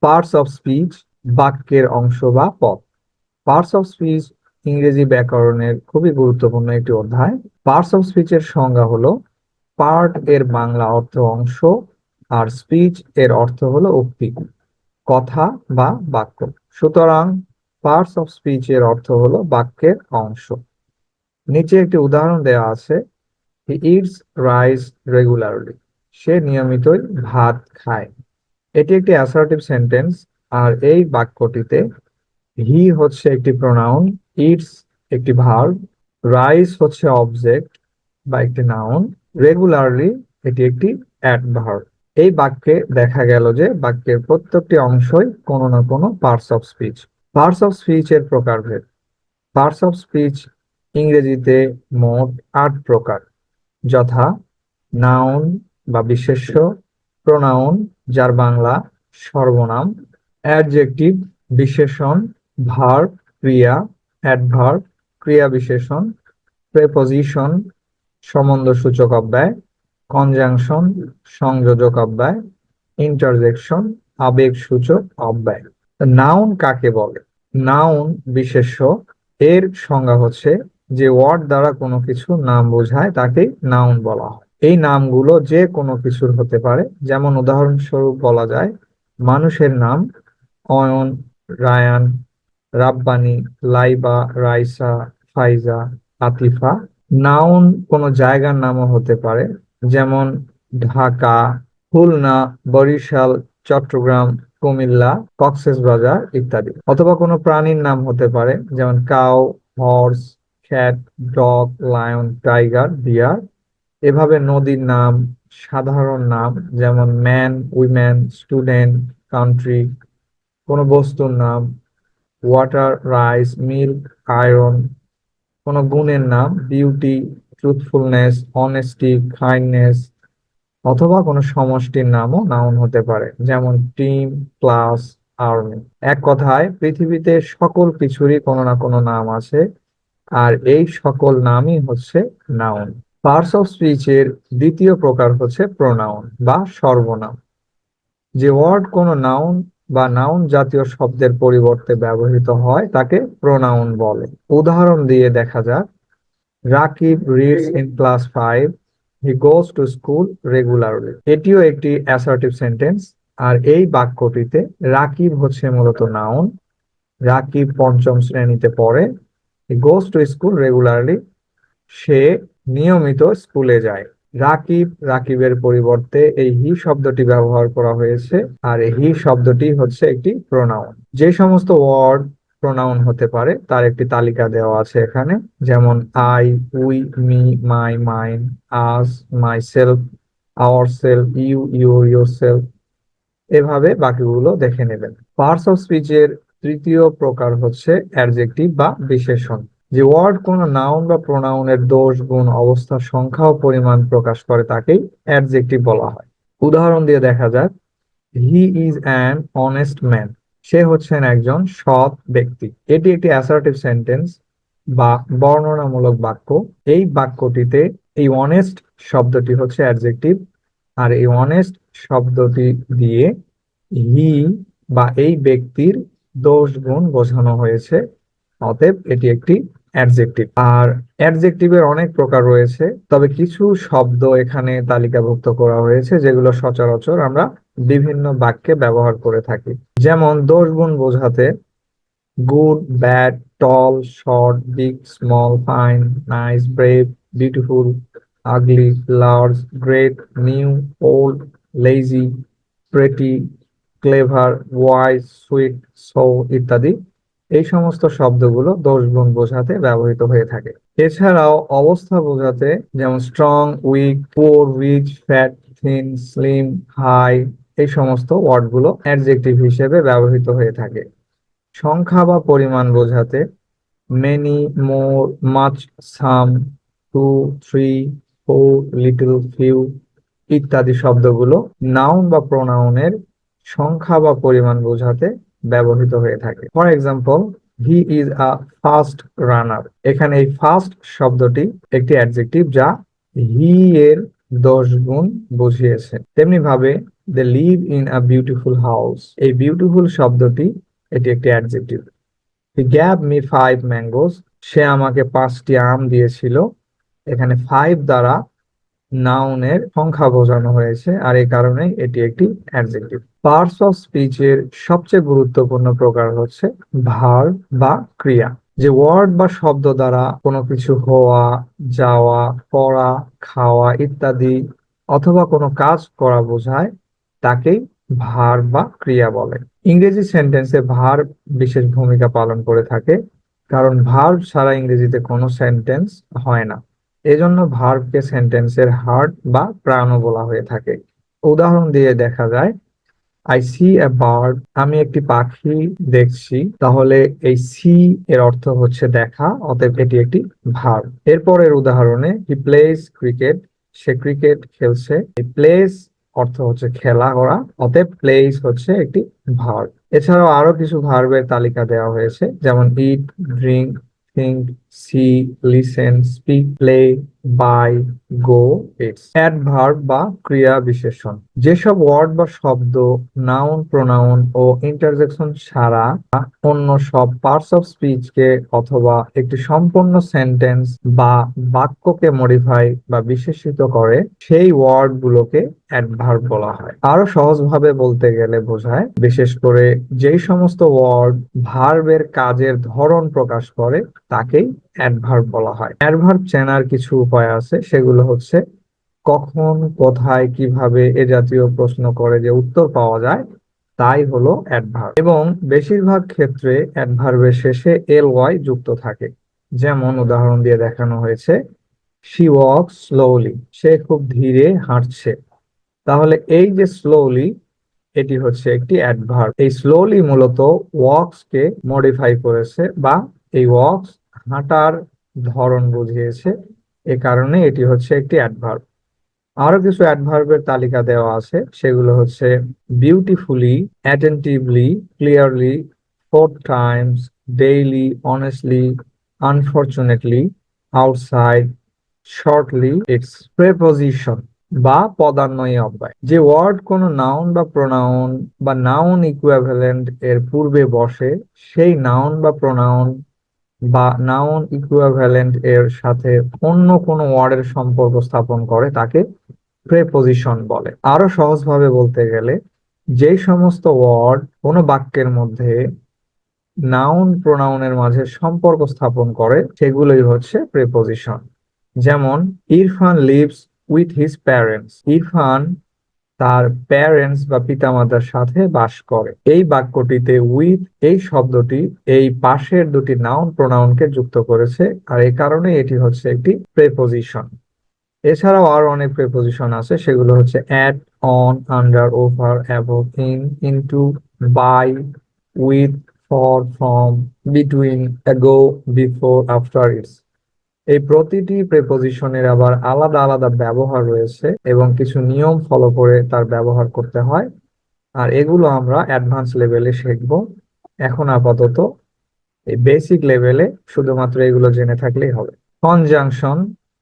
Parts of speech, বাক্যের অংশ বা পদ। পার্টস অফ স্পিচ ইংরেজি ব্যাকরণের খুবই গুরুত্বপূর্ণ একটি অধ্যায়। পার্টস অফ স্পিচের সংজ্ঞা হলো, পার্ট এর বাংলা অর্থ অংশ, আর স্পিচ এর অর্থ হলো উক্তি, কথা বা বাক্য। সুতরাং পার্টস অফ স্পিচ এর অর্থ হলো বাক্যের অংশ। নিচে একটি উদাহরণ দেওয়া আছে, হি ইটস রাইস রেগুলারলি। সে নিয়মিতই ভাত খায়। এটি একটি অ্যাসার্টিভ সেন্টেন্স, আর এই বাক্যটিতে হি হচ্ছে একটি প্রোনাউন, ইটস একটি ভার্ব, রাইস হচ্ছে অবজেক্ট বা একটি নাউন, রেগুলারলি এটি একটি অ্যাডভার্ব। এই বাক্যে দেখা গেল যে বাক্যের প্রত্যেকটি অংশই কোনো না কোনো parts of speech. Parts of speech এর প্রকারভেদ। পার্টস অফ স্পিচ ইংরেজিতে মোট ৮ প্রকার, যথা নাউন বা বিশেষ্য, প্রোনাউন যার বাংলা সর্বনাম, অ্যাডজেক্টিভ বিশেষণ, ভার্ব ক্রিয়া, অ্যাডভার্ব ক্রিয়া বিশেষণ, প্রেপোজিশন সম্বন্ধসূচক অব্যয়, কনজাংশন সংযোজক অব্যয়, ইন্টারজেকশন আবেগসূচক অব্যয়। নাউন কাকে বলে? নাউন বিশেষ্য, এর সংজ্ঞা হচ্ছে যে ওয়ার্ড দ্বারা কোনো কিছু নাম বোঝায় তাকে নাউন বলা হয়। এই নামগুলো যে কোনো কিছুর হতে পারে, যেমন উদাহরণস্বরূপ বলা যায় মানুষের নাম অয়ন, রায়ান, রাব্বানি, লাইবা, রাইসা, ফাইজা, আতিফা। নাউন কোনো জায়গার নামও হতে পারে, যেমন ঢাকা, খুলনা, বরিশাল, চট্টগ্রাম, কুমিল্লা, কক্সবাজার ইত্যাদি। অথবা কোনো প্রাণীর নাম হতে পারে, যেমন cow, horse, cat, dog, lion, tiger, bear. এভাবে নদীর নাম, সাধারণ নাম যেমন ম্যান, উইমেন, স্টুডেন্ট, কান্ট্রি। কোনো বস্তুর নাম ওয়াটার, রাইস, মিল্ক, আয়রন। কোনো গুণের নাম বিউটি, ট্রুথফুলনেস, অনেস্টি, কাইন্ডনেস। অথবা কোনো সমষ্টির নামও নাউন হতে পারে, যেমন টিম, ক্লাস, আর্মি। এক কথায় পৃথিবীতে সকল কিছুরই কোনো না কোনো নাম আছে, আর এই সকল নামই হচ্ছে নাউন। পার্টস অফ স্পিচের দ্বিতীয় প্রকার হচ্ছে প্রোনাউন বা সর্বনাম। যে ওয়ার্ড কোনো নাউন বা নাউন জাতীয় শব্দের পরিবর্তে ব্যবহৃত হয় তাকে প্রোনাউন বলে। উদাহরণ দিয়ে দেখা যাক, Rakib reads in class 5, he goes to school regularly. এটিও একটি অ্যাসার্টিভ সেন্টেন্স, আর এই বাক্যটিতে রাকিব হচ্ছে মূলত নাউন। রাকিব পঞ্চম শ্রেণীতে পড়ে। হি গোজ টু স্কুল রেগুলারলি, সে নিয়মিত স্কুলে যায়। রাকিব, রাকিবের পরিবর্তে এই হি শব্দটি ব্যবহার করা হয়েছে, আর এই হি শব্দটি হচ্ছে একটি প্রোনাউন। যে সমস্ত ওয়ার্ড প্রোনাউন হতে পারে তার একটি তালিকা দেওয়া আছে এখানে, যেমন I, we, me, my, mine, us, myself, our self, you, your, yourself. এভাবে বাকিগুলো দেখে নেবেন। পার্টস অফ স্পিচের তৃতীয় প্রকার হচ্ছে অ্যাডজেক্টিভ বা বিশেষণ। যে ওয়ার্ড কোনো নাউন বা প্রোনাউনের দোষ, গুণ, অবস্থা, সংখ্যা ও পরিমাণ প্রকাশ করে তাকেই অ্যাডজেক্টিভ বলা হয়। উদাহরণ দিয়ে দেখা যাক, he is an honest man. সে হচ্ছেন একজন সৎ ব্যক্তি। এটি একটি অ্যাসার্টিভ সেন্টেন্স বা বর্ণনামূলক বাক্য। এই বাক্যটিতে এই অনেস্ট শব্দটি হচ্ছে অ্যাডজেক্টিভ, আর এই অনেস্ট শব্দটি দিয়ে হি বা এই ব্যক্তির দোষ গুণ বোঝানো হয়েছে, অতএব এটি একটি অ্যাডজেক্টিভ। আর অ্যাডজেক্টিভের অনেক প্রকার রয়েছে, তবে কিছু শব্দ এখানে তালিকাভুক্ত করা হয়েছে যেগুলো সচরাচর আমরা বিভিন্ন বাক্যে ব্যবহার করে থাকি। যেমন দোষ গুণ বোঝাতে good, bad, tall, short, big, small, fine, nice, brave, beautiful, ugly, large, great, new, old, lazy, pretty, clever, wise, sweet, so ইত্যাদি। এই সমস্ত শব্দগুলো দোষ গুণ বোঝাতে ব্যবহৃত হয়ে থাকে। এছাড়াও অবস্থা বোঝাতে, যেমন strong, weak, poor, rich, fat, thin, slim, high, এই সমস্ত ওয়ার্ডগুলো অ্যাডজেক্টিভ হিসেবে ব্যবহৃত হয়ে থাকে। সংখ্যা বা পরিমাণ বোঝাতে many, more, much, some, two, three, four, little, few ইত্যাদি শব্দগুলো নাউন বা প্রোনাউনের সংখ্যা বা পরিমাণ বোঝাতে ব্যবহৃত হয়ে থাকে। For example, he is a fast runner. এখানে এই ফাস্ট শব্দটি একটি অ্যাডজেক্টিভ যা হি এর 10 গুণ বুঝিয়েছে। তেমনি ভাবে they live in a beautiful house. এই বিউটিফুল শব্দটি এটি একটি adjective. He gave me 5 mangoes. সে আমাকে 5টি আম দিয়েছিল। এখানে 5 দ্বারা নাউনের সংখ্যা বোঝানো হয়েছে, আর এই কারণে এটি একটি অ্যাডজেক্টিভ। পার্টস অফ স্পিচের সবচেয়ে গুরুত্বপূর্ণ প্রকার হচ্ছে ভার্ব বা ক্রিয়া। যে ওয়ার্ড বা শব্দ দ্বারা কোনো কিছু হওয়া, যাওয়া, পড়া, খাওয়া ইত্যাদি অথবা কোনো কাজ করা বোঝায় তাকেই ভার্ব বা ক্রিয়া বলে। ইংরেজি সেন্টেন্সে ভার্ব বিশেষ ভূমিকা পালন করে থাকে, কারণ ভার্ব ছাড়া ইংরেজিতে কোনো সেন্টেন্স হয় না। এজন্য ভার্বকে সেন্টেন্সের হার্ট বা প্রাণও বলা হয়ে থাকে। উদাহরণ দিয়ে দেখা যায়, আই সি এ বার্ড। আমি একটি পাখি দেখছি। তাহলে এই সি এর অর্থ হচ্ছে দেখা, অতএব এটি একটি ভার্ব। এরপরের উদাহরণে, হি প্লেজ ক্রিকেট। সে ক্রিকেট খেলছে। এই প্লেস অর্থ হচ্ছে খেলা করা, অতএব প্লেস হচ্ছে একটি ভার্ব। এছাড়াও আরো কিছু ভার্বের তালিকা দেওয়া হয়েছে, যেমন eat, drink, think, see, listen, speak, play, buy, go, it's। Adverb বা ক্রিয়া বিশেষণ যেসব ওয়ার্ড বা শব্দ নাউন, প্রোনাউন ও ইন্টারজেকশন ছাড়া অন্য সব পার্টস অফ স্পিচকে অথবা একটি সম্পূর্ণ সেন্টেন্স বা বাক্যকে মডিফাই বা বিশেষিত করে, সেই ওয়ার্ড গুলোকে অ্যাডভার্ব বলা হয়। আরো সহজভাবে বলতে গেলে বোঝায় বিশেষ করে যেই সমস্ত ওয়ার্ড ভার্বের কাজের ধরন প্রকাশ করে তাকেই অ্যাডভার্ব বলা হয়। অ্যাডভার্ব চেনার কিছু উপায় আছে, সেগুলো হচ্ছে কখন, কোথায়, কিভাবে এ জাতীয় প্রশ্ন করে যে উত্তর পাওয়া যায় তাই হলো অ্যাডভার্ব। এবং বেশিরভাগ ক্ষেত্রে অ্যাডভার্বের শেষে এল ওয়াই যুক্ত থাকে। যেমন উদাহরণ দিয়ে দেখানো হয়েছে, শি ওয়াকস স্লোলি। সে খুব ধীরে হাঁটছে। তাহলে এই যে স্লোলি, এটি হচ্ছে একটি অ্যাডভার্ব। এই স্লোলি মূলত ওয়াকস কে মডিফাই করেছে, বা এই ওয়াকস হাঁটার ধরন বুঝিয়েছে, এ কারণে এটি হচ্ছে একটি অ্যাডভার্ব। আরো কিছু অ্যাডভার্বের তালিকা দেওয়া আছে, সেগুলো হচ্ছে beautifully, attentively, clearly, 4 Times, daily, honestly, unfortunately, outside, shortly, it's. Preposition বা পদান্বয়ী অব্যয় যে ওয়ার্ড কোনো নাউন বা প্রোনাউন বা নাউন ইকুইভ্যালেন্ট এর পূর্বে বসে, সেই নাউন বা প্রোনাউন বা নাউন ইকুইভ্যালেন্ট এর সাথে অন্য কোনো ওয়ার্ডের সম্পর্ক স্থাপন করে তাকে প্রেপোজিশন বলে। আরো সহজভাবে বলতে গেলে, যেই সমস্ত ওয়ার্ড কোনো বাক্যের মধ্যে নাউন প্রোনাউনের মাঝে সম্পর্ক স্থাপন করে সেগুলোই হচ্ছে প্রেপোজিশন। যেমন, Irfan lives with his parents. Irfan তার প্যারেন্টস বা পিতামাতার সাথে বাস করে। এই বাক্যটিতে উইথ এই শব্দটি এই পাশের দুটি নাউন প্রোনাউনকে যুক্ত করেছে, আর এই কারণে এটি হচ্ছে একটি প্রেপোজিশন। এছাড়াও আরো অনেক প্রেপোজিশন আছে, সেগুলো হচ্ছে at, on, under, over, above, in, into, by, with, for, from, between, ago, before, after, ইটস। এই প্রতিটি প্রেপোজিশনের আবার আলাদা আলাদা ব্যবহার রয়েছে এবং কিছু নিয়ম ফলো করে তার ব্যবহার করতে হয়, আর এগুলো আমরা অ্যাডভান্স লেভেলে শিখব। এখন আপাতত এই বেসিক লেভেলে শুধুমাত্র এগুলো জেনে থাকলেই হবে। কনজাংশন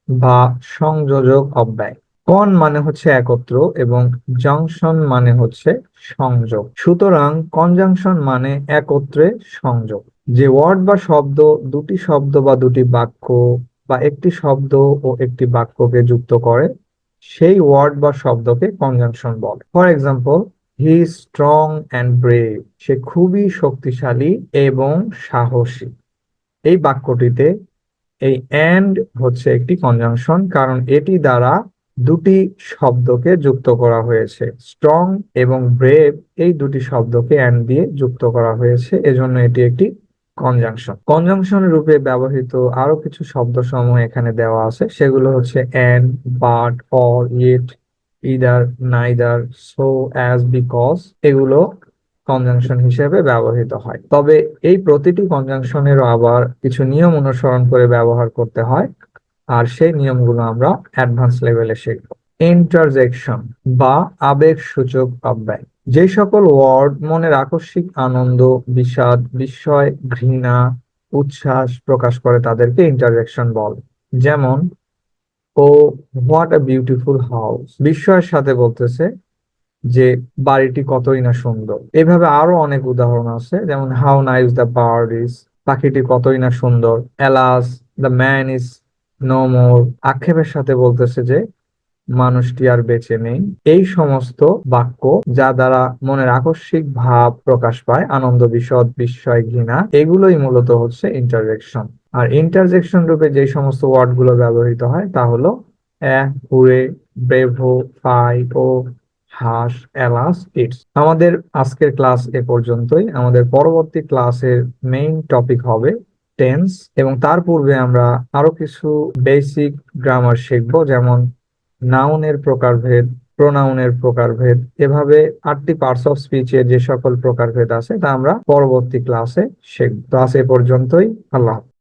বা সংযোজক অব্যয়। কন মানে হচ্ছে একত্র এবং জাংশন মানে হচ্ছে সংযোগ। সুতরাং কনজাংশন মানে একত্রে সংযোগ। যে ওয়ার্ড বা শব্দ দুটি শব্দ বা দুটি বাক্য বা একটি শব্দ ও একটি বাক্যকে যুক্ত করে, সেই ওয়ার্ড বা শব্দকে কনজাংশন বলে। For example, he is strong and brave. সে খুবই শক্তিশালী এবং সাহসী। এই বাক্যটিতে এই অ্যান্ড হচ্ছে একটি কনজাংশন, কারণ এটি দ্বারা দুটি শব্দকে যুক্ত করা হয়েছে। স্ট্রং এবং ব্রেভ এই দুটি শব্দকে অ্যান্ড দিয়ে যুক্ত করা হয়েছে, এজন্য এটি একটি কনজাংশন। কনজাংশন রূপে ব্যবহৃত আরো কিছু শব্দ সমূহ এখানে দেওয়া আছে, সেগুলো হচ্ছে and, but, or, it, either, neither, so, as, because. এগুলো কনজাংশন হিসেবে ব্যবহৃত হয়। তবে এই প্রতিটি কনজাংশনেরও আবার কিছু নিয়ম অনুসরণ করে ব্যবহার করতে হয়, আর সেই নিয়মগুলো আমরা অ্যাডভান্স লেভেলে শিখব। ইন্টারজেকশন বা আবেগ সূচক অব্যয়। যে সকল ওয়ার্ড মনের আকস্মিক আনন্দ, বিষাদ, বিস্ময়, ঘৃণা, উচ্ছ্বাস প্রকাশ করে তাদেরকে ইন্টারজেকশন বলে। যেমন, ও হোয়াট আ বিউটিফুল হাউস। বিস্ময়ের সাথে বলতেছে যে বাড়িটি কতই না সুন্দর। এভাবে আরো অনেক উদাহরণ আছে, যেমন how nice the bird is, পাখিটি কতই না সুন্দর। Alas the man is no more, আক্ষেপের সাথে বলতেছে যে মানুষটি আর বেঁচে নেই। এই সমস্ত বাক্য যা দ্বারা মনের আকস্মিক ভাব প্রকাশ পায়, আনন্দ, বিষদ, বিস্ময়, ঘৃণা, এগুলোই মূলত হচ্ছে ইন্টারজেকশন। আর ইন্টারজেকশন রূপে যে সমস্ত ওয়ার্ড গুলো ব্যবহৃত হয় তা হলো hurrah, bravo, fie oh hush, alas, ইটস। আমাদের আজকের ক্লাস এ পর্যন্তই। আমাদের পরবর্তী ক্লাসের মেইন টপিক হবে টেন্স, এবং তার পূর্বে আমরা আরো কিছু বেসিক গ্রামার শিখবো, যেমন নাউনের প্রকারভেদ, প্রোনাউনের প্রকারভেদ, এভাবে 8টি পার্টস অফ স্পিচের যে সকল প্রকারভেদ আছে তা আমরা পরবর্তী ক্লাসে শিখব। ক্লাস এ পর্যন্তই। আল্লাহ হাফেজ।